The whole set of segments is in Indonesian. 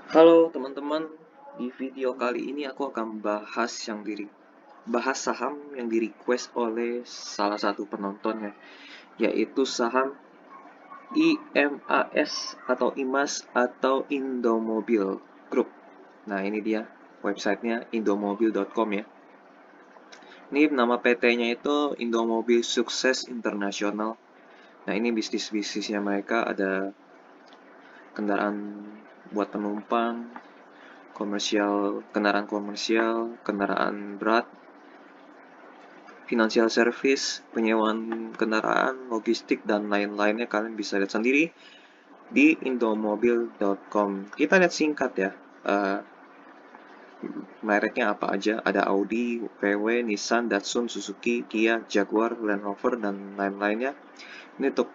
Halo teman-teman, di video kali ini aku akan bahas saham yang di request oleh salah satu penontonnya, yaitu saham IMAS atau IMAS atau Indomobil Group. Nah, ini dia websitenya indomobil.com ya. Ini nama PT-nya itu Indomobil Sukses Internasional. Nah, ini bisnisnya mereka ada kendaraan buat penumpang, kendaraan berat, financial service, penyewaan kendaraan, logistik, dan lain-lainnya. Kalian bisa lihat sendiri di indomobil.com. Kita lihat singkat ya, uh, mereknya apa aja. Ada Audi, VW, Nissan, Datsun, Suzuki, Kia, Jaguar, Land Rover, dan lain-lainnya. Ini untuk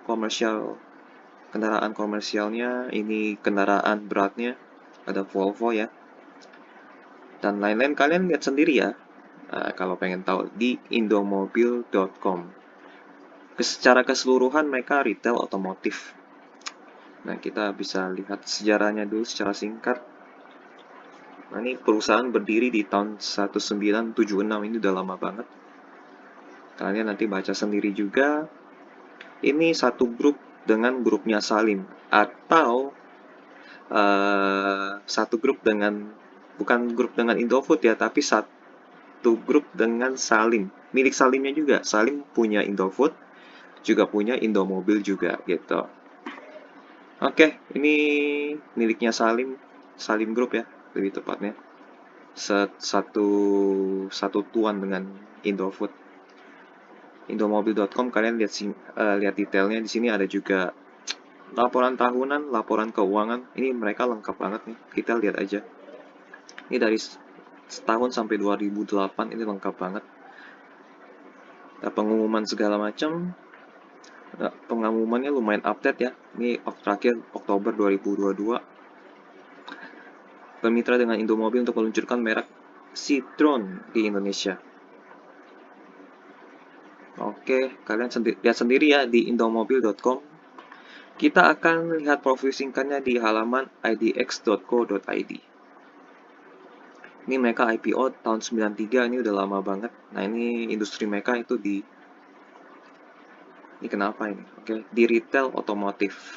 kendaraan komersialnya, ini kendaraan beratnya, ada Volvo ya, dan lain-lain. Kalian lihat sendiri ya. Kalau pengen tahu di indomobil.com. Secara keseluruhan mereka retail otomotif. Nah, kita bisa lihat sejarahnya dulu secara singkat. Nah, ini perusahaan berdiri di tahun 1976, ini udah lama banget. Kalian nanti baca sendiri juga. Ini satu grup dengan grupnya Salim, atau satu grup dengan, bukan grup dengan Indofood ya, tapi satu grup dengan Salim. Milik Salimnya juga. Salim punya Indofood, juga punya Indomobil juga gitu. Oke, ini miliknya Salim Group ya, lebih tepatnya. Satu satu tuan dengan Indofood. Indomobil.com, kalian lihat detailnya. Di sini ada juga laporan tahunan, laporan keuangan. Ini mereka lengkap banget nih. Kita lihat aja. Ini dari setahun sampai 2008, ini lengkap banget. Pengumuman segala macam. Pengumumannya lumayan update ya. Ini terakhir Oktober 2022. Bermitra dengan Indomobil untuk meluncurkan merek Citroen di Indonesia. Oke, kalian lihat sendiri ya di indomobil.com. Kita akan lihat profil singkatnya di halaman idx.co.id. Ini mereka IPO tahun 93, ini udah lama banget. Nah, ini industri mereka itu ini kenapa ini? Oke, di retail otomotif.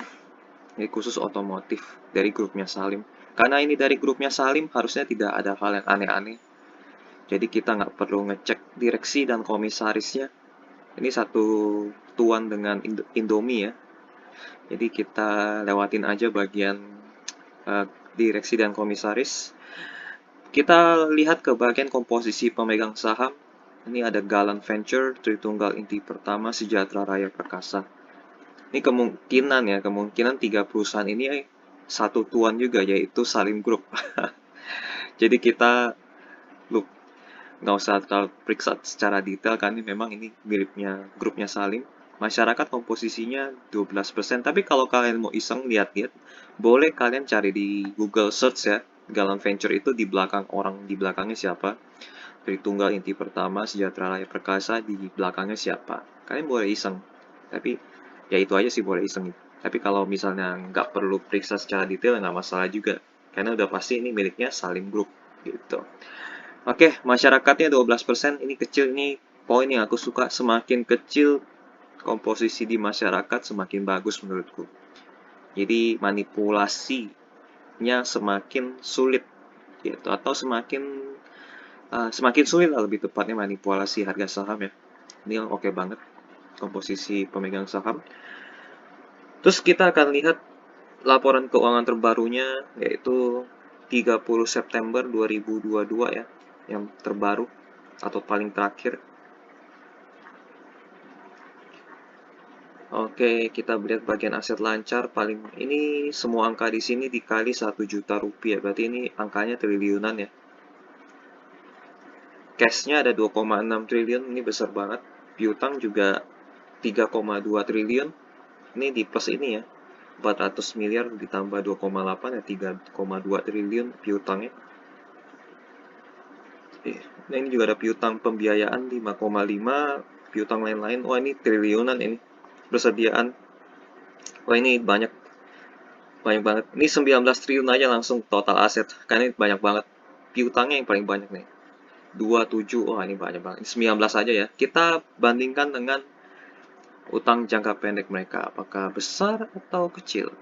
Ini khusus otomotif dari grupnya Salim. Karena ini dari grupnya Salim, harusnya tidak ada hal yang aneh-aneh. Jadi kita nggak perlu ngecek direksi dan komisarisnya. Ini satu tuan dengan Indomie ya. Jadi kita lewatin aja bagian direksi dan komisaris. Kita lihat ke bagian komposisi pemegang saham. Ini ada Galan Venture, Tritunggal Inti Pertama, Sejahtera Raya Perkasa. Ini kemungkinan 3 perusahaan ini satu tuan juga, yaitu Salim Group. Jadi kita nggak usah terlalu periksa secara detail, kan ini memang ini miripnya grupnya Salim. Masyarakat komposisinya 12%, tapi kalau kalian mau iseng lihat-lihat, boleh kalian cari di Google Search ya. Galan Venture itu di belakangnya siapa? Tritunggal Inti Pertama, Sejahtera Raya Perkasa, di belakangnya siapa? Kalian boleh iseng. Tapi ya itu aja sih, boleh iseng. Tapi kalau misalnya nggak perlu periksa secara detail, nggak masalah juga. Karena udah pasti ini miliknya Salim Group gitu. Oke, masyarakatnya 12%, ini kecil, ini poin yang aku suka. Semakin kecil komposisi di masyarakat, semakin bagus menurutku. Jadi manipulasinya semakin sulit gitu, atau semakin sulit lah lebih tepatnya manipulasi harga saham ya. Ini oke banget komposisi pemegang saham. Terus kita akan lihat laporan keuangan terbarunya, yaitu 30 September 2022 ya, yang terbaru atau paling terakhir. Oke, kita lihat bagian aset lancar. Ini semua angka di sini dikali 1 juta rupiah, berarti ini angkanya triliunan ya. Cash-nya ada 2,6 triliun, ini besar banget. Piutang juga 3,2 triliun. Ini di plus ini ya. 400 miliar ditambah 2,8 ya, 3,2 triliun piutangnya. Nah, ini juga ada piutang pembiayaan 5,5, piutang lain-lain. Wah, ini triliunan ini. Persediaan. Wah, ini banyak Banyak banget. Ini 19 triliun aja langsung total aset. Karena ini banyak banget. Piutangnya yang paling banyak nih. 27, oh ini banyak banget. Ini 19 aja ya. Kita bandingkan dengan utang jangka pendek mereka. Apakah besar atau kecil?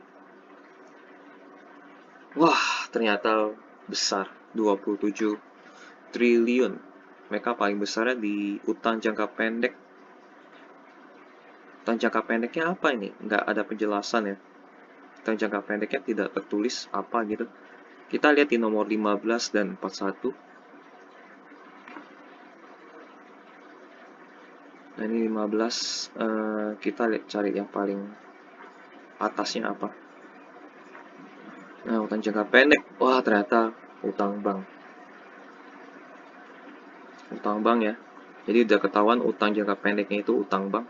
Wah, ternyata besar. 27 triliun. Mereka paling besarnya di utang jangka pendek. Utang jangka pendeknya apa ini? Nggak ada penjelasan ya. Utang jangka pendeknya tidak tertulis apa gitu. Kita lihat di nomor 15 dan 41. Nah, ini 15, kita lihat cari yang paling atasnya apa. Nah, utang jangka pendek. Wah, ternyata utang bank. Utang bank ya. Jadi udah ketahuan utang jangka pendeknya itu utang bank.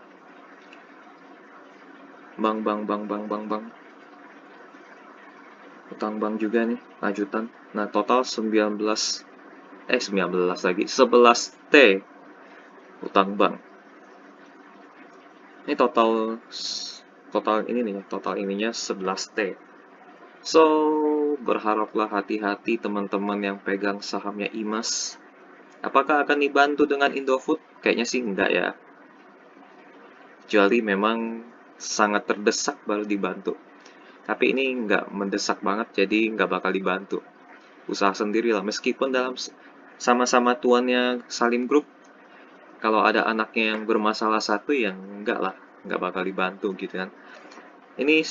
Bank. Utang bank juga nih, lanjutan. Nah, total 19 lagi. 11T utang bank. Ini total ini nih, total ininya 11T. So, berharaplah hati-hati teman-teman yang pegang sahamnya IMAS. Apakah akan dibantu dengan Indofood? Kayaknya sih enggak ya. Kecuali memang sangat terdesak baru dibantu. Tapi ini enggak mendesak banget, jadi enggak bakal dibantu. Usaha sendiri lah, meskipun dalam sama-sama tuannya Salim Group, kalau ada anaknya yang bermasalah satu, yang enggak lah, enggak bakal dibantu gitu kan. Ini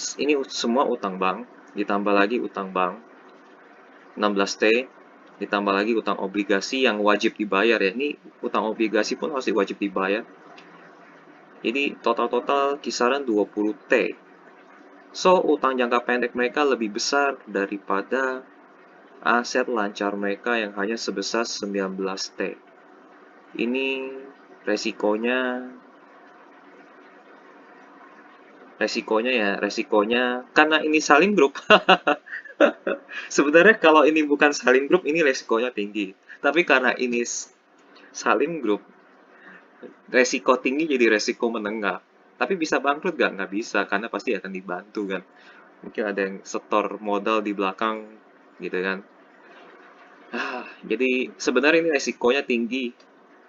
semua utang bank, ditambah lagi utang bank, 16T, ditambah lagi utang obligasi yang wajib dibayar ya. Ini utang obligasi pun harus wajib dibayar. Jadi total-total kisaran 20T. So, utang jangka pendek mereka lebih besar daripada aset lancar mereka yang hanya sebesar 19T. Ini resikonya karena ini Salim Group. Sebenarnya kalau ini bukan Salim Group, ini resikonya tinggi. Tapi karena ini Salim Group, resiko tinggi jadi resiko menengah. Tapi bisa bangkrut gak? Nggak bisa, karena pasti akan dibantu kan. Mungkin ada yang setor modal di belakang gitu kan. Jadi sebenarnya ini resikonya tinggi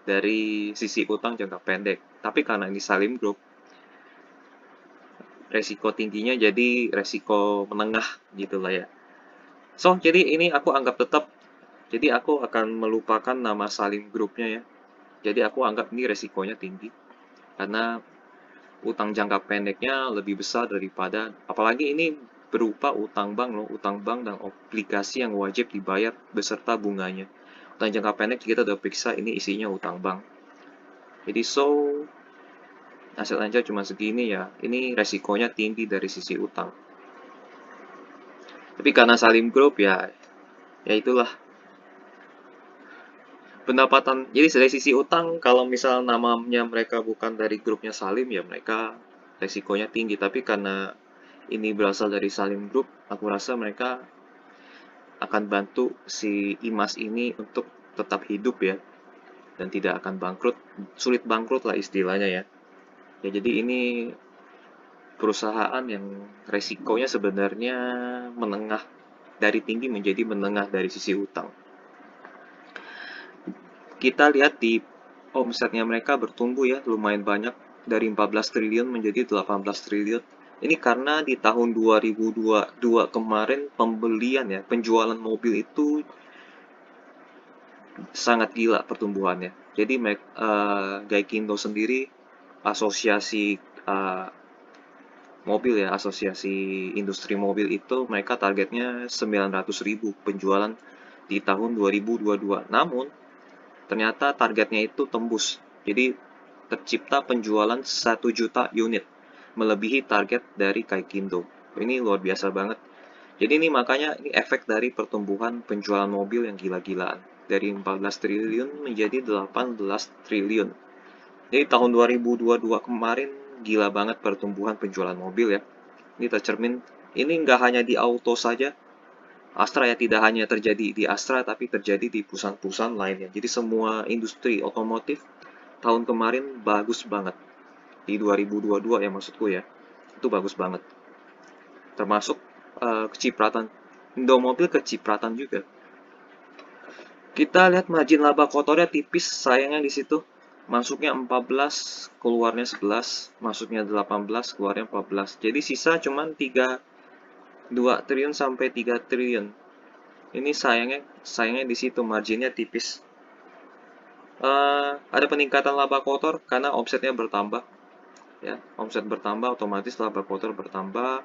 dari sisi utang jangka pendek. Tapi karena ini Salim Group, resiko tingginya jadi resiko menengah gitu lah ya. So, jadi ini aku anggap tetap, jadi aku akan melupakan nama Salim Groupnya ya. Jadi aku anggap ini resikonya tinggi. Karena utang jangka pendeknya lebih besar daripada, apalagi ini berupa utang bank loh, utang bank dan obligasi yang wajib dibayar beserta bunganya. Utang jangka pendek kita udah periksa ini isinya utang bank. Jadi aset lancar cuma segini ya, ini resikonya tinggi dari sisi utang. Tapi karena Salim Group ya itulah pendapatan. Jadi dari sisi utang, kalau misal namanya mereka bukan dari grupnya Salim ya mereka resikonya tinggi. Tapi karena ini berasal dari Salim Group, aku rasa mereka akan bantu si Imas ini untuk tetap hidup ya, dan tidak akan bangkrut, sulit bangkrut lah istilahnya ya. Ya jadi ini perusahaan yang resikonya sebenarnya menengah, dari tinggi menjadi menengah dari sisi utang. Kita lihat di omsetnya mereka bertumbuh ya, lumayan banyak, dari 14 triliun menjadi 18 triliun. Ini karena di tahun 2022 kemarin pembelian ya, penjualan mobil itu sangat gila pertumbuhannya. Jadi Gaikindo sendiri, asosiasi mobil ya, asosiasi industri mobil itu mereka targetnya 900.000 penjualan di tahun 2022. Namun ternyata targetnya itu tembus. Jadi tercipta penjualan 1 juta unit, melebihi target dari Gaikindo. Ini luar biasa banget. Jadi ini makanya ini efek dari pertumbuhan penjualan mobil yang gila-gilaan. Dari 14 triliun menjadi 18 triliun. Jadi tahun 2022 kemarin gila banget pertumbuhan penjualan mobil ya. Ini tercermin, ini nggak hanya di auto saja, Astra ya, tidak hanya terjadi di Astra tapi terjadi di perusahaan-perusahaan lainnya. Jadi semua industri otomotif tahun kemarin bagus banget. Di 2022 ya maksudku ya. Itu bagus banget. Termasuk kecipratan. Indomobil kecipratan juga. Kita lihat margin laba kotornya tipis, sayangnya di situ. Masuknya 14, keluarnya 11, masuknya 18, keluarnya 14. Jadi sisa cuman 2 triliun sampai 3 triliun. Ini sayangnya di situ marginnya tipis. Ada peningkatan laba kotor karena omsetnya bertambah. Ya, omset bertambah otomatis laba kotor bertambah.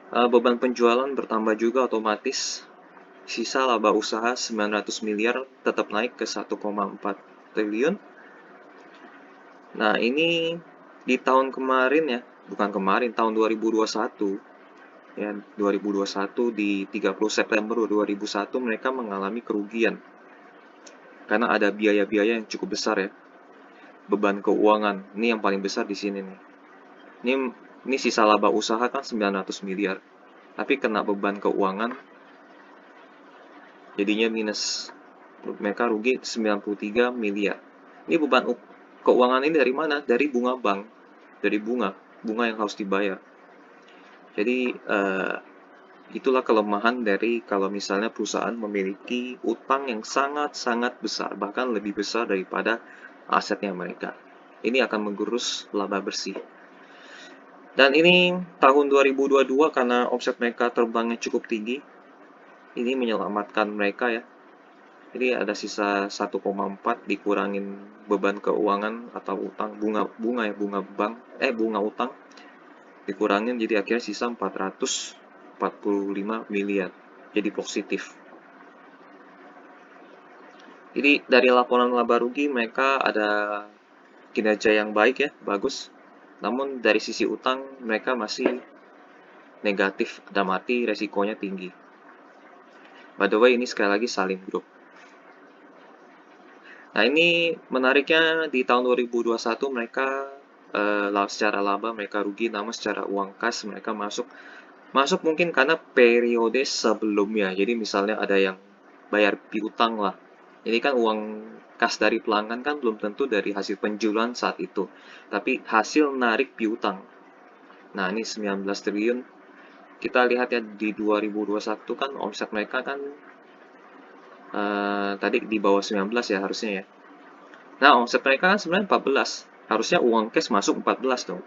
Beban penjualan bertambah juga otomatis. Sisa laba usaha 900 miliar tetap naik ke 1,4 triliun. Nah, ini di tahun kemarin ya, bukan kemarin, tahun 2021. Ya, 2021 di 30 September 2001 mereka mengalami kerugian. Karena ada biaya-biaya yang cukup besar ya. Beban keuangan, ini yang paling besar di sini nih. Ini sisa laba usaha kan 900 miliar. Tapi kena beban keuangan jadinya minus. Mereka rugi 93 miliar. Ini beban keuangan ini dari mana? Dari bunga bank. Dari bunga yang harus dibayar. Jadi itulah kelemahan dari kalau misalnya perusahaan memiliki utang yang sangat-sangat besar, bahkan lebih besar daripada asetnya mereka. Ini akan menggerus laba bersih. Dan ini tahun 2022 karena omset mereka terbangnya cukup tinggi, ini menyelamatkan mereka ya. Jadi ada sisa 1,4 dikurangin beban keuangan atau utang bunga utang dikurangin jadi akhirnya sisa 445 miliar. Jadi positif. Jadi dari laporan laba rugi mereka ada kinerja yang baik ya, bagus. Namun dari sisi utang mereka masih negatif, dalam arti resikonya tinggi. By the way, ini sekali lagi Salim Group. Nah, ini menariknya di tahun 2021 mereka secara laba mereka rugi, namun secara uang kas mereka masuk mungkin karena periode sebelumnya. Jadi misalnya ada yang bayar piutang lah. Ini kan uang kas dari pelanggan kan belum tentu dari hasil penjualan saat itu, tapi hasil narik piutang. Nah, ini 19 triliun. Kita lihat ya di 2021 kan omset mereka kan tadi di bawah 19 ya harusnya ya. Nah, omset mereka kan sebenarnya 14. Harusnya uang cash masuk 14 dong.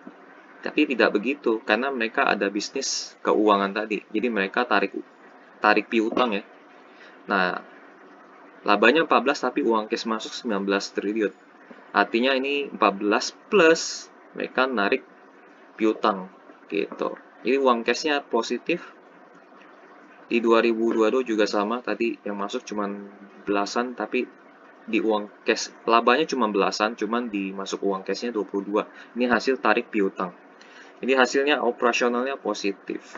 Tapi tidak begitu karena mereka ada bisnis keuangan tadi. Jadi mereka tarik piutang ya. Nah, labanya 14 tapi uang cash masuk 19 triliun. Artinya ini 14 plus mereka narik piutang gitu. Jadi uang cashnya positif. Di 2022 juga sama, tadi yang masuk cuman belasan tapi di uang cash labanya cuma belasan, cuman dimasuk uang cashnya 22. Ini hasil tarik piutang. Jadi hasilnya operasionalnya positif.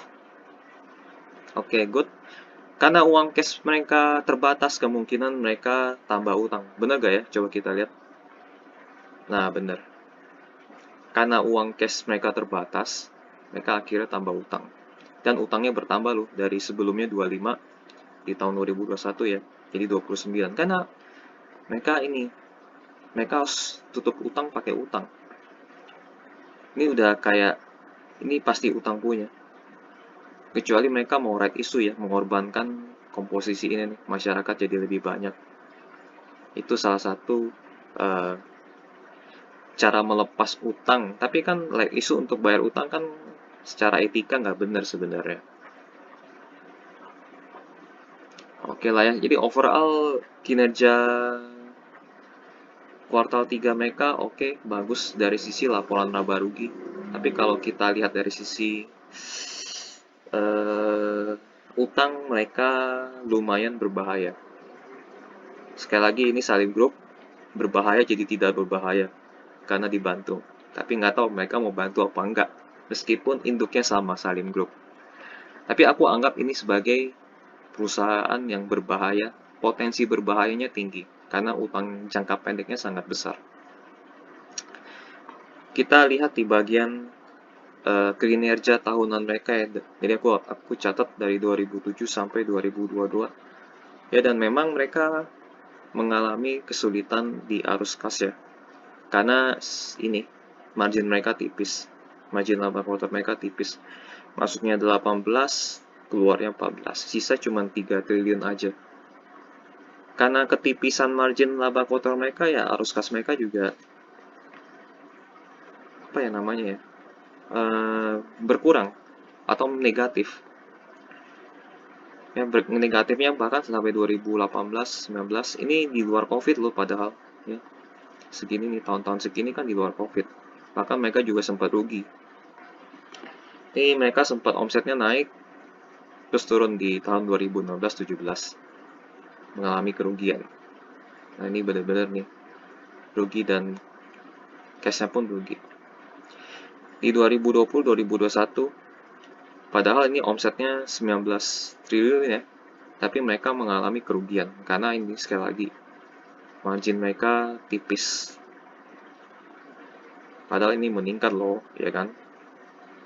Oke, good. Karena uang cash mereka terbatas, kemungkinan mereka tambah utang. Benar gak ya? Coba kita lihat. Nah, benar. Karena uang cash mereka terbatas, mereka akhirnya tambah utang. Dan utangnya bertambah loh, dari sebelumnya 25 di tahun 2021 ya, jadi 29. Karena mereka harus tutup utang pakai utang. Ini udah kayak, ini pasti utang punya. Kecuali mereka mau right issue ya, mengorbankan komposisi ini nih, masyarakat jadi lebih banyak. Itu salah satu cara melepas utang. Tapi kan right issue untuk bayar utang kan secara etika nggak benar sebenarnya. Oke lah ya, jadi overall kinerja kuartal 3 mereka oke, bagus dari sisi laporan laba rugi. Tapi kalau kita lihat dari sisi utang mereka lumayan berbahaya. Sekali lagi ini Salim Group berbahaya jadi tidak berbahaya karena dibantu. Tapi nggak tahu mereka mau bantu apa enggak. Meskipun induknya sama Salim Group. Tapi aku anggap ini sebagai perusahaan yang berbahaya, potensi berbahayanya tinggi karena utang jangka pendeknya sangat besar. Kita lihat di bagian kinerja tahunan mereka ya. Jadi aku catat dari 2007 sampai 2022. Ya, dan memang mereka mengalami kesulitan di arus kas ya. Karena ini margin mereka tipis. Margin laba kotor mereka tipis. Masuknya 18, keluarnya 14. Sisa cuma 3 triliun aja. Karena ketipisan margin laba kotor mereka, ya arus kas mereka juga apa ya namanya ya, berkurang atau negatif. Ya, negatifnya bahkan sampai 2018-19 ini di luar COVID loh padahal ya. Segini nih, tahun-tahun segini kan di luar COVID. Bahkan mereka juga sempat rugi. Ini mereka sempat omsetnya naik terus turun di tahun 2016-17, mengalami kerugian. Nah, ini benar-benar nih rugi dan cashnya pun rugi. Di 2020-2021 padahal ini omsetnya 19 triliun ya, tapi mereka mengalami kerugian karena ini sekali lagi margin mereka tipis. Padahal ini meningkat loh, ya kan?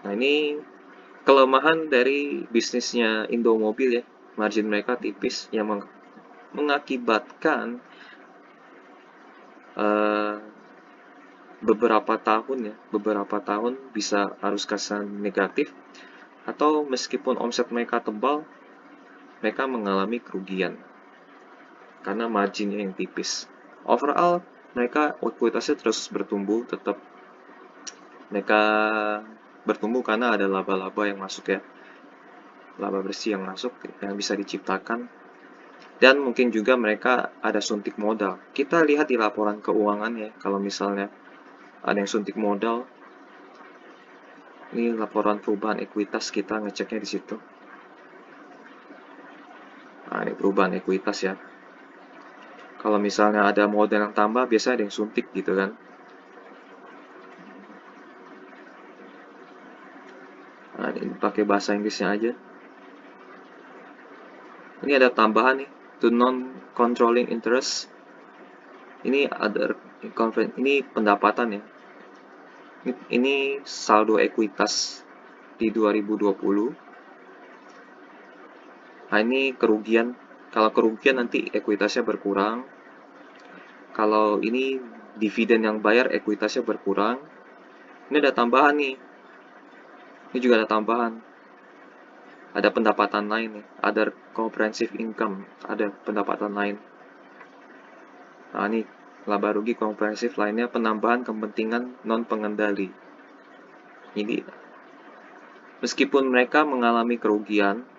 Nah, ini kelemahan dari bisnisnya Indomobil ya. Margin mereka tipis yang mengakibatkan beberapa tahun bisa arus kas negatif, atau meskipun omset mereka tebal, mereka mengalami kerugian karena marginnya yang tipis. Overall, mereka ekuitasnya terus bertumbuh, tetap mereka bertumbuh karena ada laba-laba yang masuk ya, laba bersih yang masuk yang bisa diciptakan, dan mungkin juga mereka ada suntik modal. Kita lihat di laporan keuangan ya, kalau misalnya ada yang suntik modal, ini laporan perubahan ekuitas, kita ngeceknya di situ. Nah, ini perubahan ekuitas ya. Kalau misalnya ada modal yang tambah, biasanya ada yang suntik gitu kan. Nah, ini pakai bahasa Inggrisnya aja. Ini ada tambahan nih, to non-controlling interest. Ini pendapatan ya. Ini saldo ekuitas di 2020. Nah, ini kerugian. Kalau kerugian nanti ekuitasnya berkurang. Kalau ini dividen yang bayar, ekuitasnya berkurang. Ini ada tambahan nih. Ini juga ada tambahan. Ada pendapatan lain nih. Other comprehensive income. Ada pendapatan lain. Nah, ini laba rugi komprehensif lainnya, penambahan kepentingan non-pengendali. Jadi, meskipun mereka mengalami kerugian,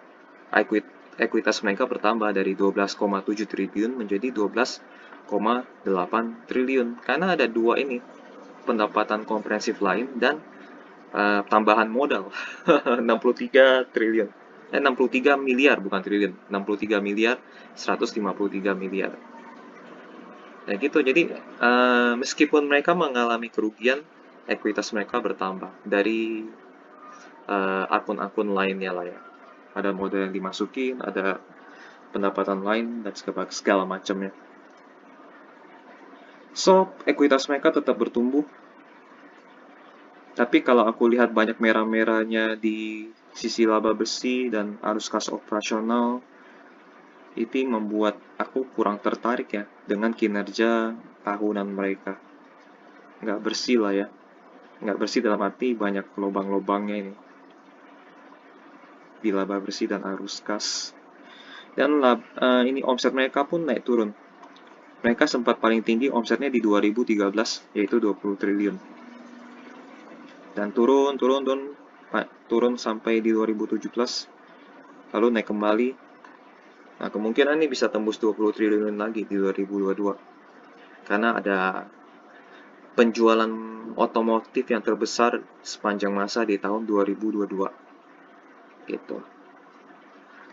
ekuitas mereka bertambah dari 12,7 triliun menjadi 12,8 triliun. Karena ada dua ini, pendapatan komprehensif lain dan tambahan modal 63 triliun. 63 miliar, bukan triliun. 63 miliar, 153 miliar. Nah gitu, jadi meskipun mereka mengalami kerugian, ekuitas mereka bertambah dari akun-akun lainnya lah ya. Ada modal yang dimasukin, ada pendapatan lain, dan segala macamnya. So, ekuitas mereka tetap bertumbuh. Tapi kalau aku lihat banyak merah-merahnya di sisi laba bersih dan arus kas operasional, itu membuat aku kurang tertarik ya dengan kinerja tahunan mereka. Nggak bersih lah ya. Nggak bersih dalam arti banyak lubang-lubangnya ini di laba bersih dan arus kas. Dan ini omset mereka pun naik turun. Mereka sempat paling tinggi omsetnya di 2013, yaitu 20 triliun. Dan turun sampai di 2017, lalu naik kembali. Nah, kemungkinan ini bisa tembus 20 triliun lagi di 2022. Karena ada penjualan otomotif yang terbesar sepanjang masa di tahun 2022. Gitu.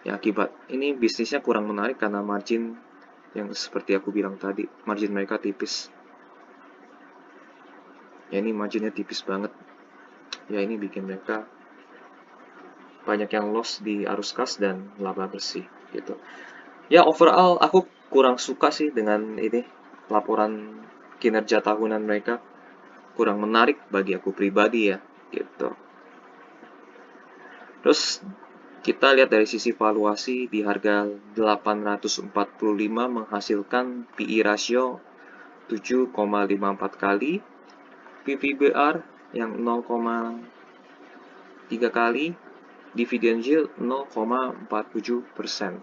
Ya, akibat ini bisnisnya kurang menarik karena margin yang seperti aku bilang tadi, margin mereka tipis. Ya, ini marginnya tipis banget. Ya, ini bikin mereka banyak yang loss di arus kas dan laba bersih gitu. Ya, overall aku kurang suka sih dengan ini laporan kinerja tahunan mereka. Kurang menarik bagi aku pribadi ya gitu. Terus kita lihat dari sisi valuasi, di harga 845 menghasilkan PE ratio 7,54 kali, PVBR yang 0,3 kali, dividen yield 0,47%.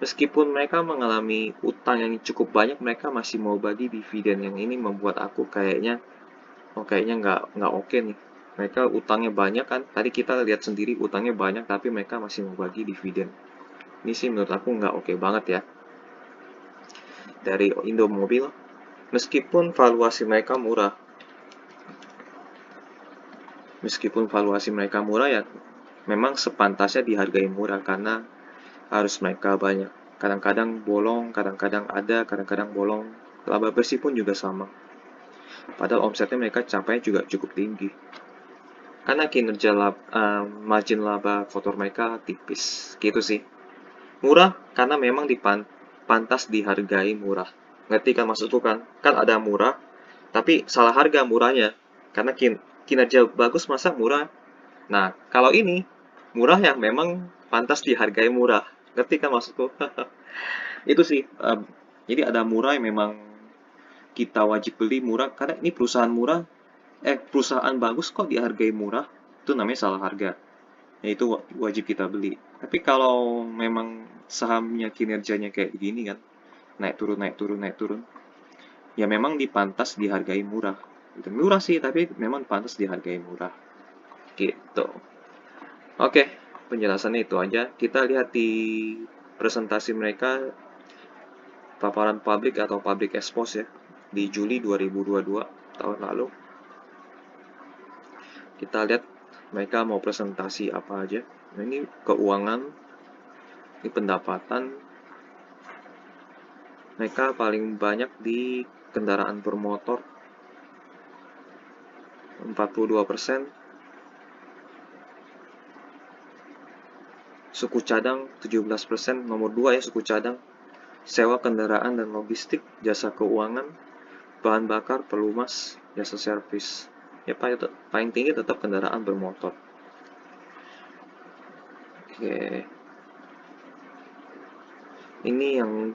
Meskipun mereka mengalami utang yang cukup banyak, mereka masih mau bagi dividen. Yang ini membuat aku kayaknya, kayaknya nggak oke nih. Mereka utangnya banyak kan, tadi kita lihat sendiri utangnya banyak, tapi mereka masih mau bagi dividen. Ini sih menurut aku nggak oke banget ya. Dari Indomobil, meskipun valuasi mereka murah, ya memang sepantasnya dihargai murah karena harus mereka banyak. Kadang-kadang bolong, kadang-kadang ada, kadang-kadang bolong. Laba bersih pun juga sama. Padahal omsetnya mereka capai juga cukup tinggi. Karena kinerja margin laba kotor mereka tipis. Gitu sih. Murah karena memang pantas dihargai murah. Ngerti kan maksudku kan? Kan ada murah, tapi salah harga murahnya. Karena kinerja bagus masa murah. Nah, kalau ini murah yang memang pantas dihargai murah. Ngerti kan maksudku? Itu sih. Jadi ada murah yang memang kita wajib beli murah karena ini perusahaan bagus kok dihargai murah. Itu namanya salah harga. Ya itu wajib kita beli. Tapi kalau memang sahamnya kinerjanya kayak begini kan, naik turun naik turun naik turun, ya memang dipantas dihargai murah. Itu murah sih, tapi memang pantas dihargai murah. Gitu. Oke, penjelasannya itu aja. Kita lihat di presentasi mereka, paparan publik atau public expose ya, di Juli 2022 tahun lalu. Kita lihat mereka mau presentasi apa aja. Nah, ini keuangan, ini pendapatan. Mereka paling banyak di kendaraan bermotor 42%, suku cadang 17%, nomor 2 ya suku cadang, sewa kendaraan dan logistik, jasa keuangan, bahan bakar, pelumas, jasa servis. Ya paling tinggi tetap kendaraan bermotor. Oke. Ini yang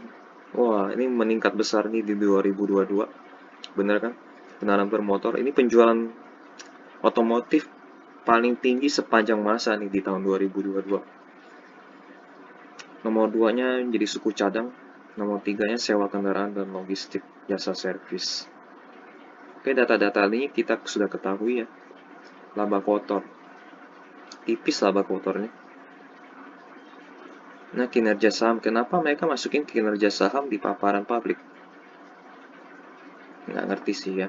ini meningkat besar nih di 2022. Bener kan? Kendaraan bermotor. Ini penjualan otomotif paling tinggi sepanjang masa nih di tahun 2022. Nomor 2-nya jadi suku cadang. Nomor 3-nya sewa kendaraan dan logistik, jasa servis. Oke, data-data ini kita sudah ketahui ya. Laba kotor. Tipis laba kotornya. Nah, kinerja saham. Kenapa mereka masukin kinerja saham di paparan publik? Nggak ngerti sih ya.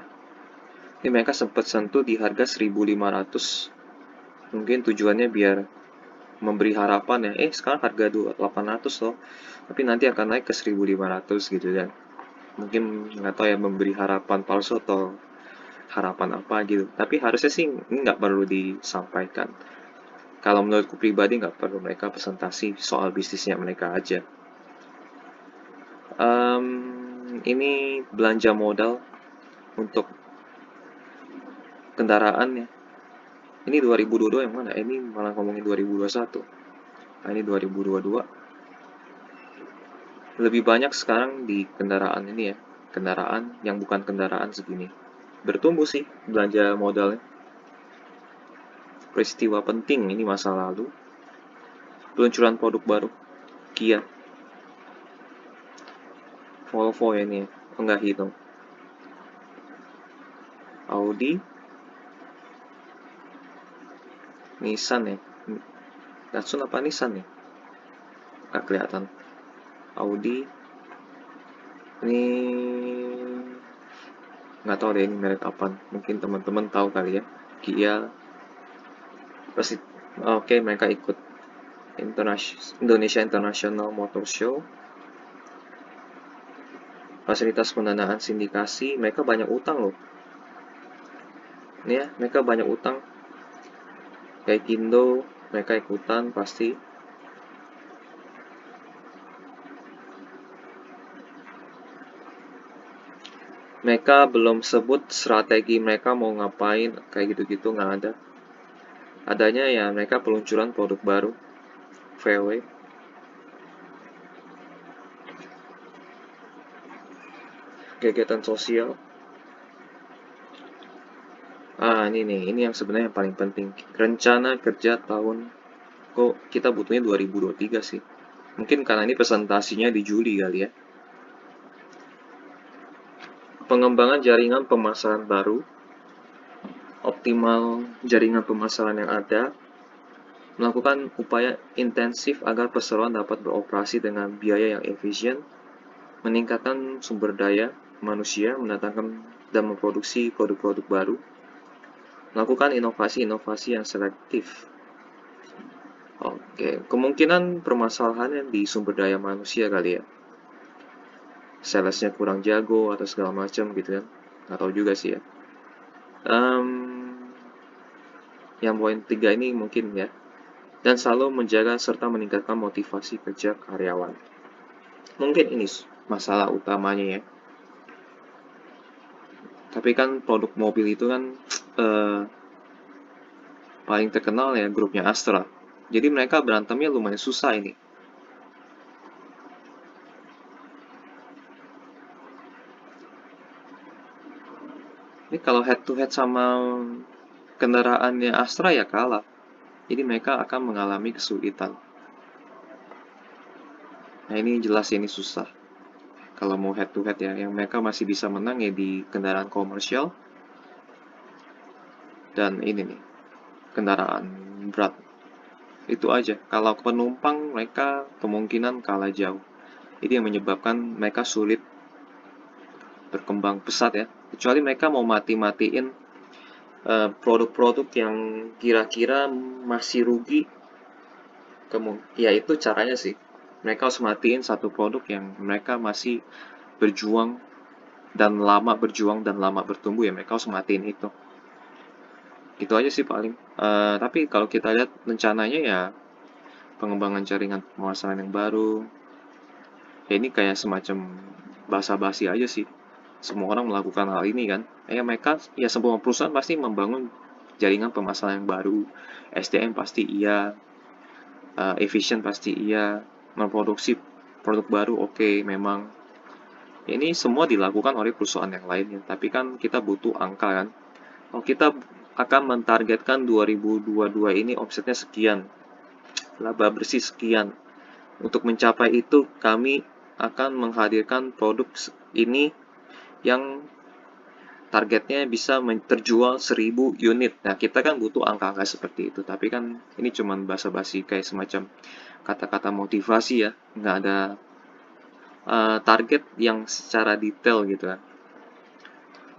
Ini mereka sempat sentuh di harga 1.500. Mungkin tujuannya biar memberi harapan ya. Sekarang harga 800 loh. Tapi nanti akan naik ke 1.500 gitu kan. Mungkin nggak tahu ya, memberi harapan palsu atau harapan apa gitu. Tapi harusnya sih nggak perlu disampaikan. Kalau menurutku pribadi nggak perlu, mereka presentasi soal bisnisnya mereka aja. Ini belanja modal untuk kendaraan ya. Ini 2022 yang mana? Ini malah ngomongin 2021. Nah, ini 2022. Lebih banyak sekarang di kendaraan ini ya. Kendaraan yang bukan kendaraan segini. Bertumbuh sih belanja modalnya. Peristiwa penting ini masa lalu. Peluncuran produk baru. Kia. Volvo ya ini ya. Enggak hitung. Audi. Nissan ya. Datsun apa Nissan ya? Nggak kelihatan. Audi. Ini nggak tahu deh ini merek apa. Mungkin teman-teman tahu kali ya. Kia. Oke, mereka ikut Indonesia International Motor Show. Fasilitas pendanaan sindikasi, mereka banyak utang loh. Ini ya, mereka banyak utang. Kayak Indo, mereka ikutan pasti. Mereka belum sebut strategi mereka mau ngapain, kayak gitu-gitu nggak ada. Adanya ya mereka peluncuran produk baru, VW. Kegiatan sosial. Ini nih, ini yang sebenarnya yang paling penting. Rencana kerja tahun kok kita butuhnya 2023 sih. Mungkin karena ini presentasinya di Juli kali ya. Pengembangan jaringan pemasaran baru, optimal jaringan pemasaran yang ada, melakukan upaya intensif agar perseroan dapat beroperasi dengan biaya yang efisien, meningkatkan sumber daya manusia, mendatangkan dan memproduksi produk-produk baru, melakukan inovasi-inovasi yang selektif. Oke, kemungkinan permasalahannya di sumber daya manusia kali ya. Salesnya kurang jago atau segala macam gitu kan. Nggak tahu juga sih ya. Yang poin 3 ini mungkin ya. Dan selalu menjaga serta meningkatkan motivasi kerja karyawan. Mungkin ini masalah utamanya ya. Tapi kan produk mobil itu kan paling terkenal ya grupnya Astra. Jadi mereka berantemnya lumayan susah ini. Ini kalau head to head sama kendaraannya Astra ya kalah. Jadi mereka akan mengalami kesulitan. Nah ini jelas ini susah. Kalau mau head to head ya, yang mereka masih bisa menang ya di kendaraan komersial. Dan ini nih, kendaraan berat. Itu aja. Kalau penumpang mereka kemungkinan kalah jauh. Ini yang menyebabkan mereka sulit berkembang pesat ya. Kecuali mereka mau mati-matiin produk-produk yang kira-kira masih rugi. Ya itu caranya sih. Mereka harus matiin satu produk yang mereka masih berjuang dan lama bertumbuh ya. Mereka harus matiin itu. Itu aja sih paling. Tapi kalau kita lihat rencananya ya pengembangan jaringan pemasaran yang baru. Ya ini kayak semacam basa-basi aja sih. Semua orang melakukan hal ini kan. Mereka ya semua perusahaan pasti membangun jaringan pemasaran yang baru. SDM pasti iya, efisien pasti iya, memproduksi produk baru oke, memang. Ini semua dilakukan oleh perusahaan yang lainnya. Tapi kan kita butuh angka kan. Kalau kita akan mentargetkan 2022 ini omsetnya sekian, laba bersih sekian. Untuk mencapai itu, kami akan menghadirkan produk ini yang targetnya bisa terjual 1000 unit. Nah, kita kan butuh angka-angka seperti itu. Tapi kan ini cuma basa-basi kayak semacam kata-kata motivasi ya. Nggak ada target yang secara detail gitu kan.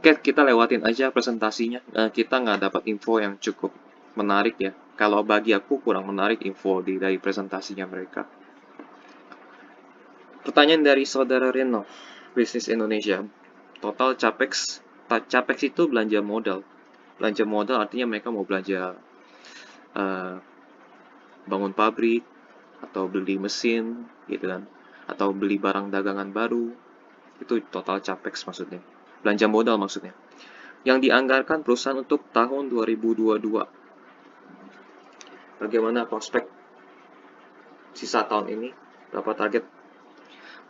Oke, kita lewatin aja presentasinya. Kita nggak dapat info yang cukup menarik ya. Kalau bagi aku kurang menarik info dari presentasinya mereka. Pertanyaan dari saudara Reno, Bisnis Indonesia. Total capex itu belanja modal. Belanja modal artinya mereka mau belanja bangun pabrik atau beli mesin gitu kan, atau beli barang dagangan baru. Itu total capex maksudnya. Belanja modal maksudnya. Yang dianggarkan perusahaan untuk tahun 2022. Bagaimana prospek sisa tahun ini? Berapa target?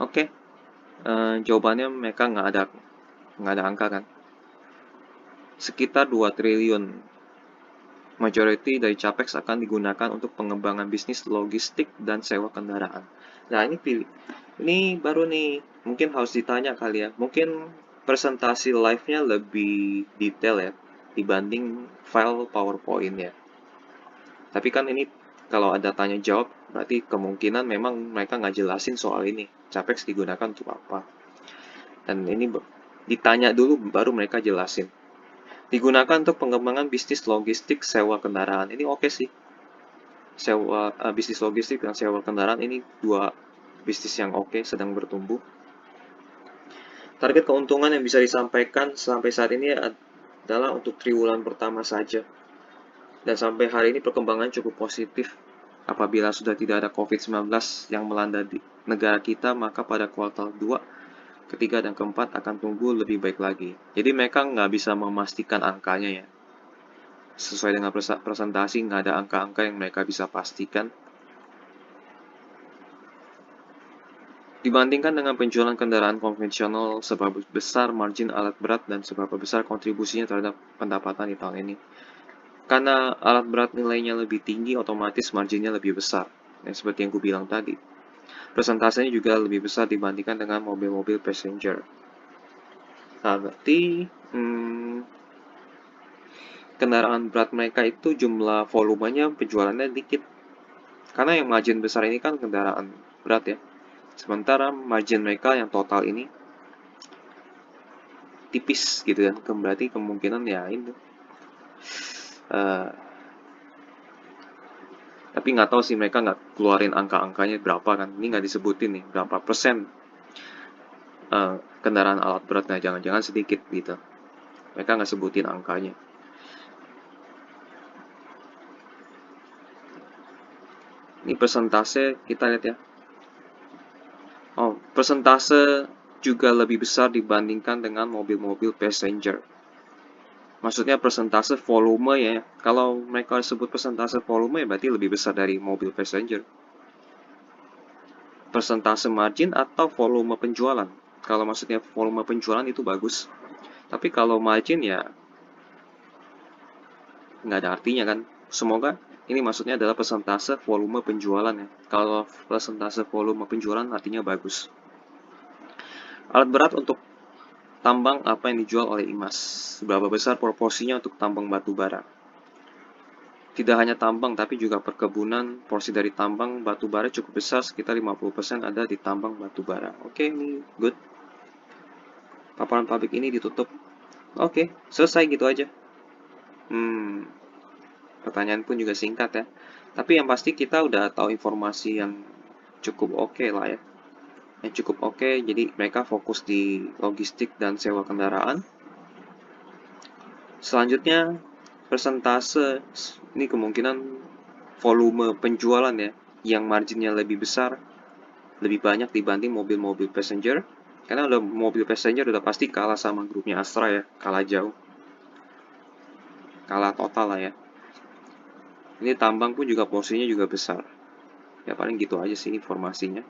Oke. Jawabannya mereka nggak ada angka kan. Sekitar 2 triliun. Majority dari capex akan digunakan untuk pengembangan bisnis logistik dan sewa kendaraan. Nah ini baru nih, mungkin harus ditanya kali ya. Mungkin presentasi live-nya lebih detail ya dibanding file PowerPoint ya. Tapi kan ini kalau ada tanya jawab, berarti kemungkinan memang mereka nggak jelasin soal ini. Capex digunakan untuk apa. Dan ini ditanya dulu baru mereka jelasin. Digunakan untuk pengembangan bisnis logistik sewa kendaraan. Ini oke sih. Bisnis logistik dan sewa kendaraan ini dua bisnis yang oke, sedang bertumbuh. Target keuntungan yang bisa disampaikan sampai saat ini adalah untuk triwulan pertama saja. Dan sampai hari ini perkembangan cukup positif. Apabila sudah tidak ada COVID-19 yang melanda di negara kita, maka pada kuartal 2, ketiga, dan keempat akan tumbuh lebih baik lagi. Jadi mereka nggak bisa memastikan angkanya ya. Sesuai dengan presentasi, nggak ada angka-angka yang mereka bisa pastikan. Dibandingkan dengan penjualan kendaraan konvensional, seberapa besar margin alat berat dan seberapa besar kontribusinya terhadap pendapatan di tahun ini. Karena alat berat nilainya lebih tinggi, otomatis marginnya lebih besar. Seperti yang gue bilang tadi. Persentasenya juga lebih besar dibandingkan dengan mobil-mobil passenger. Nah, berarti kendaraan berat mereka itu jumlah volumenya penjualannya dikit. Karena yang margin besar ini kan kendaraan berat ya. Sementara margin mereka yang total ini tipis gitu kan. Berarti kemungkinan ya ini. Tapi nggak tahu sih mereka nggak keluarin angka-angkanya berapa kan. Ini nggak disebutin nih berapa persen kendaraan alat beratnya. Jangan-jangan sedikit gitu. Mereka nggak sebutin angkanya. Ini persentase kita lihat ya. Oh, persentase juga lebih besar dibandingkan dengan mobil-mobil passenger. Maksudnya persentase volume ya. Kalau mereka sebut persentase volume ya berarti lebih besar dari mobil passenger. Persentase margin atau volume penjualan. Kalau maksudnya volume penjualan itu bagus. Tapi kalau margin ya nggak ada artinya kan. Semoga ini maksudnya adalah persentase volume penjualan ya. Kalau persentase volume penjualan artinya bagus. Alat berat untuk tambang apa yang dijual oleh IMAS? Seberapa besar proporsinya untuk tambang batu bara? Tidak hanya tambang, tapi juga perkebunan. Porsi dari tambang batu bara cukup besar, sekitar 50% ada di tambang batu bara. Oke, ini good. Paparan pabrik ini ditutup. Oke, selesai gitu aja. Pertanyaan pun juga singkat ya. Tapi yang pasti kita udah tahu informasi yang cukup oke lah ya. Yang cukup oke, jadi mereka fokus di logistik dan sewa kendaraan. Selanjutnya, persentase, ini kemungkinan volume penjualan ya, yang marginnya lebih besar, lebih banyak dibanding mobil-mobil passenger. Karena udah mobil passenger udah pasti kalah sama grupnya Astra ya, kalah jauh. Kalah total lah ya. Ini tambang pun juga porsinya juga besar. Ya paling gitu aja sih informasinya.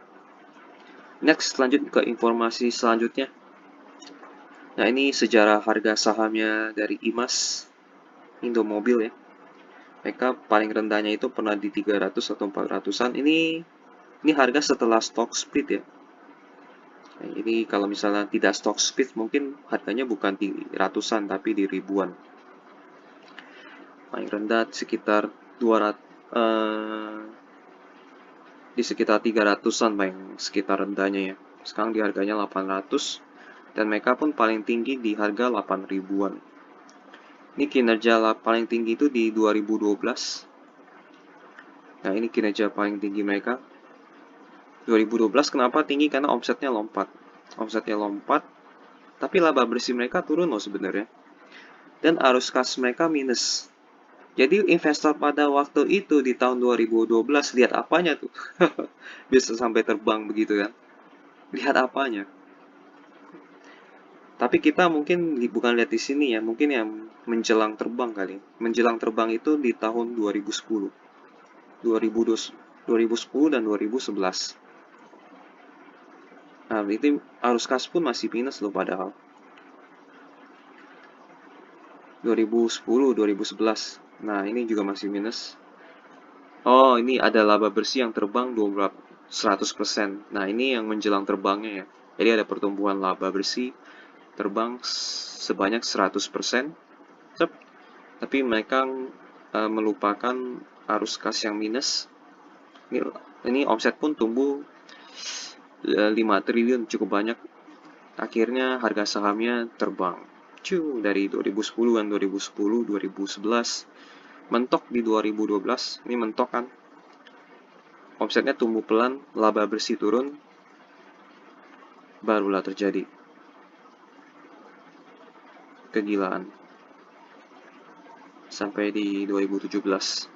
Next, lanjut ke informasi selanjutnya. Nah ini sejarah harga sahamnya dari IMAS, Indomobil ya. Mereka paling rendahnya itu pernah di 300 atau 400-an. Ini harga setelah stock split ya. Nah, ini kalau misalnya tidak stock split mungkin harganya bukan di ratusan tapi di ribuan. Paling rendah sekitar 200 di sekitar 300-an paling sekitar rendahnya ya. Sekarang di harganya 800 dan mereka pun paling tinggi di harga 8 ribuan. Ini kinerja paling tinggi itu di 2012. Nah, ini kinerja paling tinggi mereka. 2012 kenapa tinggi? Karena omsetnya lompat. Omsetnya lompat, tapi laba bersih mereka turun loh sebenarnya. Dan arus kas mereka minus. Jadi investor pada waktu itu di tahun 2012 lihat apanya tuh? Bisa sampai terbang begitu kan? Lihat apanya? Tapi kita mungkin bukan lihat di sini ya, mungkin yang menjelang terbang kali. Menjelang terbang itu di tahun 2010. 2010 dan 2011. Nah, itu arus kas pun masih minus loh padahal. 2010, 2011. Nah, ini juga masih minus. Oh, ini ada laba bersih yang terbang 100%. Nah, ini yang menjelang terbangnya ya. Jadi ada pertumbuhan laba bersih terbang sebanyak 100%. Tapi mereka melupakan arus kas yang minus. Ini omset pun tumbuh 5 triliun, cukup banyak. Akhirnya harga sahamnya terbang. Dari 2010-an, 2010, 2011. Mentok di 2012, ini mentok kan. Omsetnya tumbuh pelan, laba bersih turun. Barulah terjadi kegilaan. Sampai di 2017.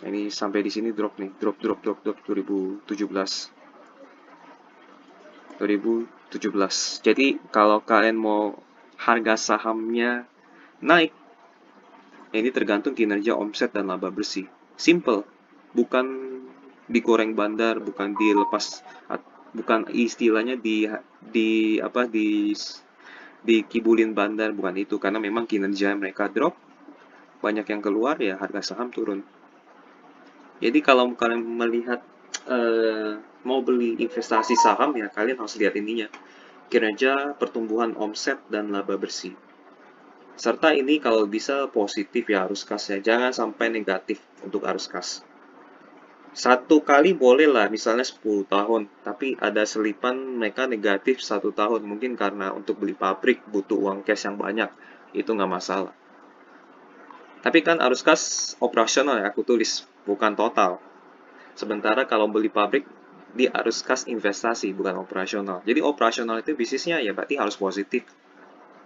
Ini sampai di sini drop nih, drop 2017. 2017. Jadi kalau kalian mau harga sahamnya naik, ini tergantung kinerja omset dan laba bersih. Simple, bukan digoreng bandar, bukan dilepas, bukan istilahnya dikibulin bandar, bukan itu, karena memang kinerja mereka drop, banyak yang keluar, ya harga saham turun. Jadi kalau kalian melihat mau beli investasi saham, ya kalian harus lihat ininya, kinerja pertumbuhan omset dan laba bersih. Serta ini kalau bisa positif ya arus kasnya, jangan sampai negatif untuk arus kas. Satu kali boleh lah, misalnya 10 tahun, tapi ada selipan mereka negatif 1 tahun, mungkin karena untuk beli pabrik butuh uang cash yang banyak, itu nggak masalah. Tapi kan arus kas operasional ya, aku tulis, bukan total. Sementara kalau beli pabrik, di arus kas investasi, bukan operasional. Jadi operasional itu bisnisnya ya berarti harus positif,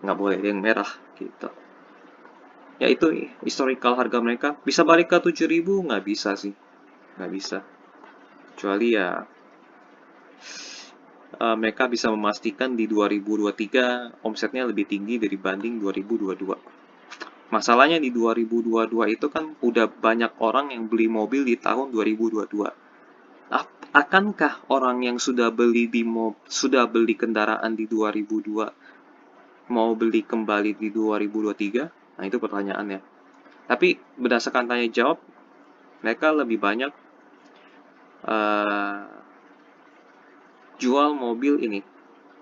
nggak boleh yang merah gitu. Ya itu historical harga mereka, bisa balik ke 7.000 nggak bisa sih, nggak bisa. Kecuali ya mereka bisa memastikan di 2023 omsetnya lebih tinggi dibanding 2022. Masalahnya di 2022 itu kan udah banyak orang yang beli mobil di tahun 2022. Akankah orang yang sudah beli kendaraan di 2002 mau beli kembali di 2023? Nah, itu pertanyaannya. Tapi berdasarkan tanya jawab, mereka lebih banyak uh, jual mobil ini,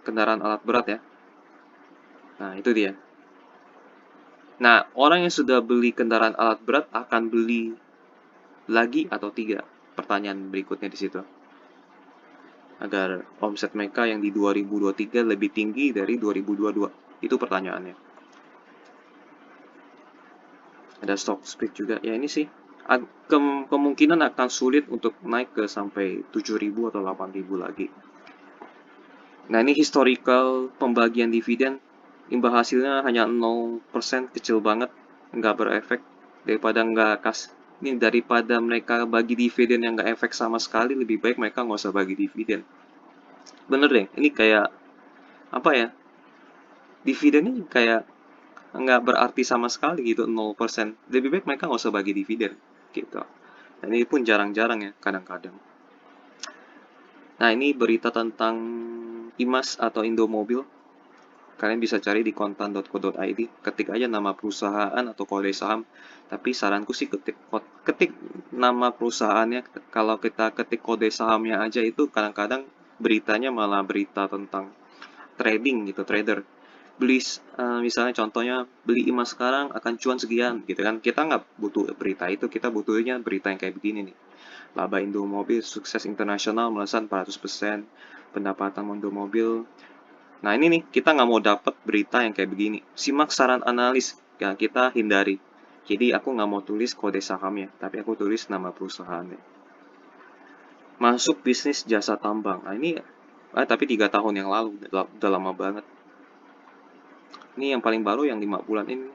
kendaraan alat berat ya. Nah, itu dia. Nah, orang yang sudah beli kendaraan alat berat akan beli lagi atau tidak? Pertanyaan berikutnya di situ. Agar omset mereka yang di 2023 lebih tinggi dari 2022. Itu pertanyaannya. Ada stock split juga. Ya ini sih, kemungkinan akan sulit untuk naik ke sampai 7.000 atau 8.000 lagi. Nah, ini historical pembagian dividen. Imbal hasilnya hanya 0%, kecil banget, nggak berefek. Daripada mereka bagi dividen yang nggak efek sama sekali, lebih baik mereka nggak usah bagi dividen. Bener deh, ini kayak apa ya? Dividen ini kayak nggak berarti sama sekali gitu, 0%. Lebih baik mereka nggak usah bagi dividen gitu. Dan ini pun jarang-jarang ya, kadang-kadang. Nah, ini berita tentang IMAS atau Indomobil. Kalian bisa cari di kontan.co.id, ketik aja nama perusahaan atau kode saham. Tapi saranku sih ketik nama perusahaannya. Kalau kita ketik kode sahamnya aja itu kadang-kadang beritanya malah berita tentang trading gitu, trader. Beli misalnya contohnya beli IMAS sekarang akan cuan sekian gitu kan. Kita nggak butuh berita itu, kita butuhnya berita yang kayak begini nih. Laba Indomobil sukses internasional melesat 400%, pendapatan Indomobil. Nah ini nih, kita nggak mau dapat berita yang kayak begini. Simak saran analis yang kita hindari. Jadi aku nggak mau tulis kode sahamnya, tapi aku tulis nama perusahaannya. Masuk bisnis jasa tambang. Nah ini, tapi 3 tahun yang lalu, udah lama banget. Ini yang paling baru yang 5 bulan ini.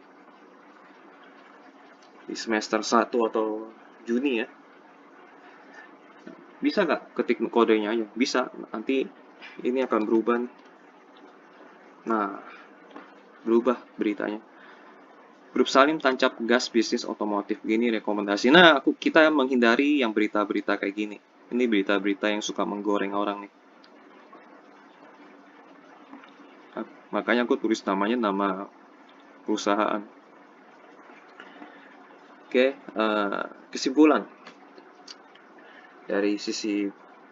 Di semester 1 atau Juni ya. Bisa nggak ketik kodenya aja? Bisa, nanti ini akan berubah. Nah, berubah beritanya. Grup Salim tancap gas bisnis otomotif. Gini rekomendasi. Nah, kita menghindari yang berita-berita kayak gini. Ini berita-berita yang suka menggoreng orang nih. Nah, makanya aku tulis namanya nama perusahaan. Oke, kesimpulan. Dari sisi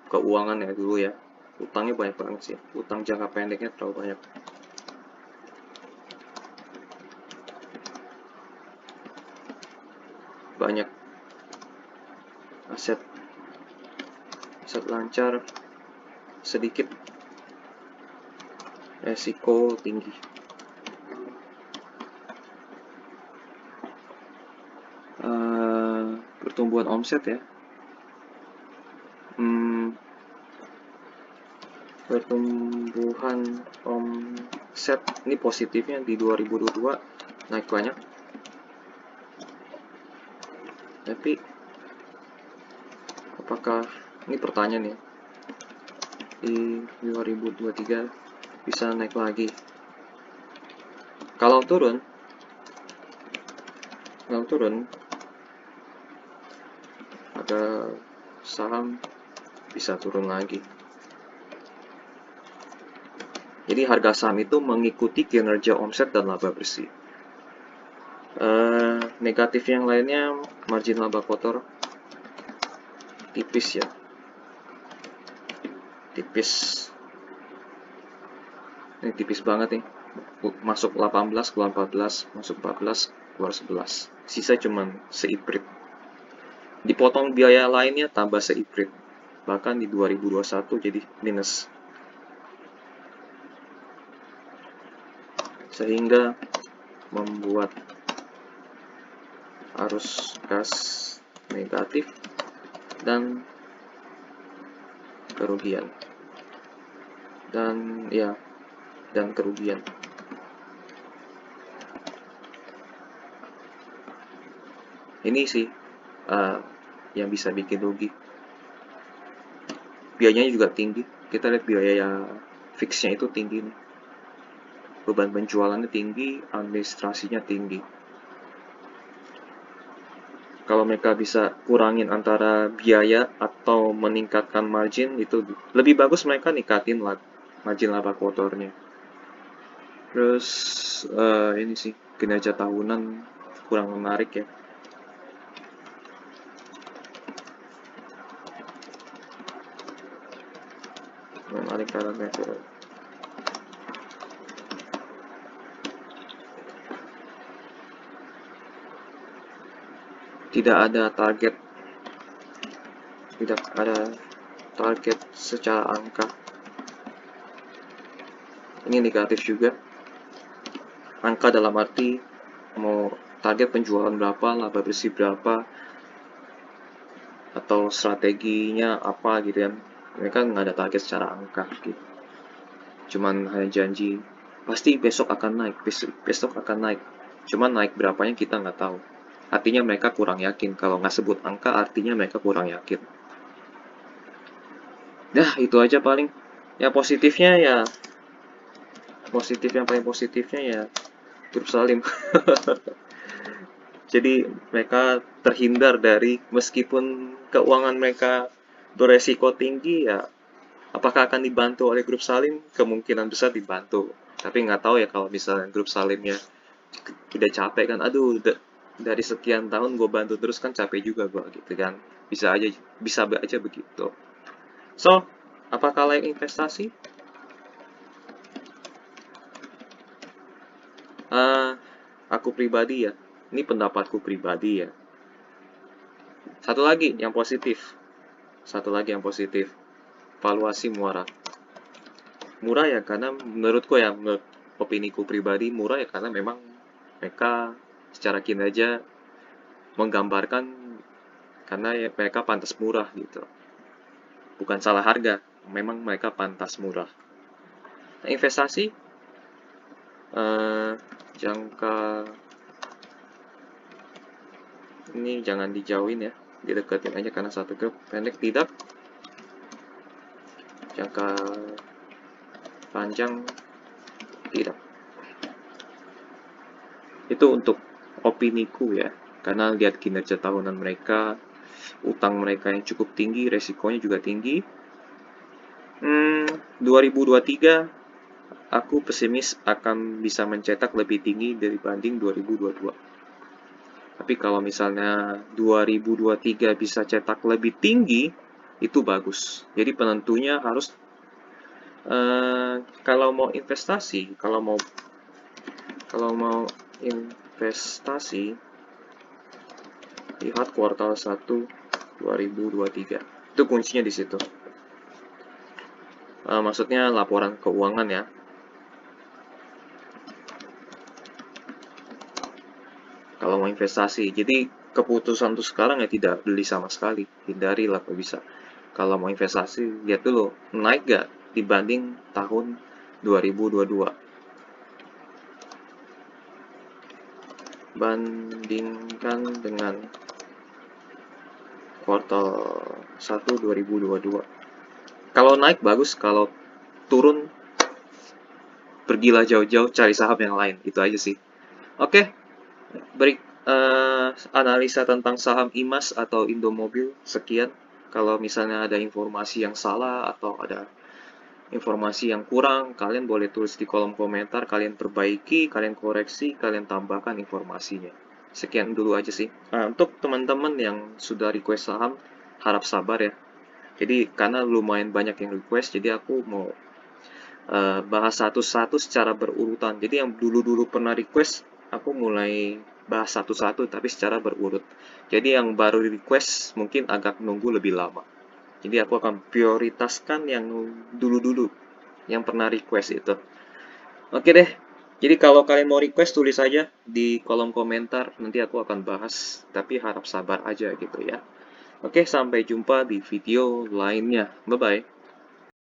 keuangan ya dulu ya. Utangnya banyak banget sih. Utang jangka pendeknya terlalu banyak. Banyak aset lancar, sedikit resiko tinggi. Pertumbuhan omset ya. Pertumbuhan omset ini positifnya di 2022 naik banyak. Tapi apakah ini pertanyaan ya, di 2023 bisa naik lagi? Kalau turun ada saham bisa turun lagi. Jadi harga saham itu mengikuti kinerja omset dan laba bersih. Negatif yang lainnya, margin laba kotor tipis ya, tipis. Ini tipis banget nih. Masuk 18, keluar 14, masuk 14, keluar 11. Sisa cuman seiprit. Dipotong biaya lainnya tambah seiprit. Bahkan di 2021 jadi minus. Sehingga membuat arus kas negatif dan kerugian. Dan kerugian. Ini sih yang bisa bikin rugi. Biayanya juga tinggi. Kita lihat biaya fixnya itu tinggi nih. Beban penjualannya tinggi, administrasinya tinggi. Kalau mereka bisa kurangin antara biaya atau meningkatkan margin, itu lebih bagus mereka ningkatin margin laba kotornya. Terus ini sih kinerja tahunan kurang menarik ya. Menarik karena tidak ada target secara angka. Ini negatif juga. Angka dalam arti mau target penjualan berapa, laba bersih berapa, atau strateginya apa gitu kan. Mereka nggak ada target secara angka gitu. Cuman hanya janji pasti besok akan naik, besok akan naik. Cuman naik berapanya kita nggak tahu. Artinya mereka kurang yakin. Kalau nggak sebut angka, artinya mereka kurang yakin. Nah, itu aja paling. Ya positifnya ya, yang paling positifnya ya Grup Salim. Jadi mereka terhindar dari, meskipun keuangan mereka beresiko tinggi ya, apakah akan dibantu oleh Grup Salim? Kemungkinan besar dibantu. Tapi nggak tahu ya kalau misalnya Grup Salimnya udah capek kan, aduh dari sekian tahun gue bantu terus kan capek juga gue gitu kan. Bisa aja begitu. So, apakah layak investasi? Aku pribadi ya, ini pendapatku pribadi ya. Satu lagi yang positif, valuasi murah. Murah ya karena menurutku ya, menurut opiniku pribadi, murah ya karena memang mereka secara kinerja menggambarkan, karena ya mereka pantas murah gitu. Bukan salah harga, memang mereka pantas murah. Nah, investasi jangka ini jangan dijauhin ya, dideketin aja karena satu grup. Pendek tidak, jangka panjang tidak. Itu untuk opiniku ya, karena lihat kinerja tahunan mereka, utang mereka yang cukup tinggi, resikonya juga tinggi. 2023 aku pesimis akan bisa mencetak lebih tinggi dibanding 2022. Tapi kalau misalnya 2023 bisa cetak lebih tinggi, itu bagus. Jadi penentunya harus kalau mau investasi lihat kuartal 1 2023. Itu kuncinya di situ. Maksudnya laporan keuangan ya. Kalau mau investasi, jadi keputusan untuk sekarang ya tidak beli sama sekali, hindarilah kalau bisa. Kalau mau investasi, lihat dulu naik gak dibanding tahun 2022. Bandingkan dengan kuartal 1 2022. Kalau naik bagus, kalau turun pergilah jauh-jauh cari saham yang lain. Itu aja sih. Oke, analisa tentang saham IMAS atau Indomobil sekian. Kalau misalnya ada informasi yang salah atau ada informasi yang kurang, kalian boleh tulis di kolom komentar, kalian perbaiki, kalian koreksi, kalian tambahkan informasinya. Sekian dulu aja sih. Nah, untuk teman-teman yang sudah request saham, harap sabar ya. Jadi karena lumayan banyak yang request, jadi aku mau bahas satu-satu secara berurutan. Jadi yang dulu-dulu pernah request, aku mulai bahas satu-satu tapi secara berurut. Jadi yang baru request mungkin agak nunggu lebih lama. Jadi aku akan prioritaskan yang dulu-dulu, yang pernah request itu. Oke deh. Jadi kalau kalian mau request tulis aja di kolom komentar, nanti aku akan bahas. Tapi harap sabar aja gitu ya. Oke, sampai jumpa di video lainnya. Bye-bye.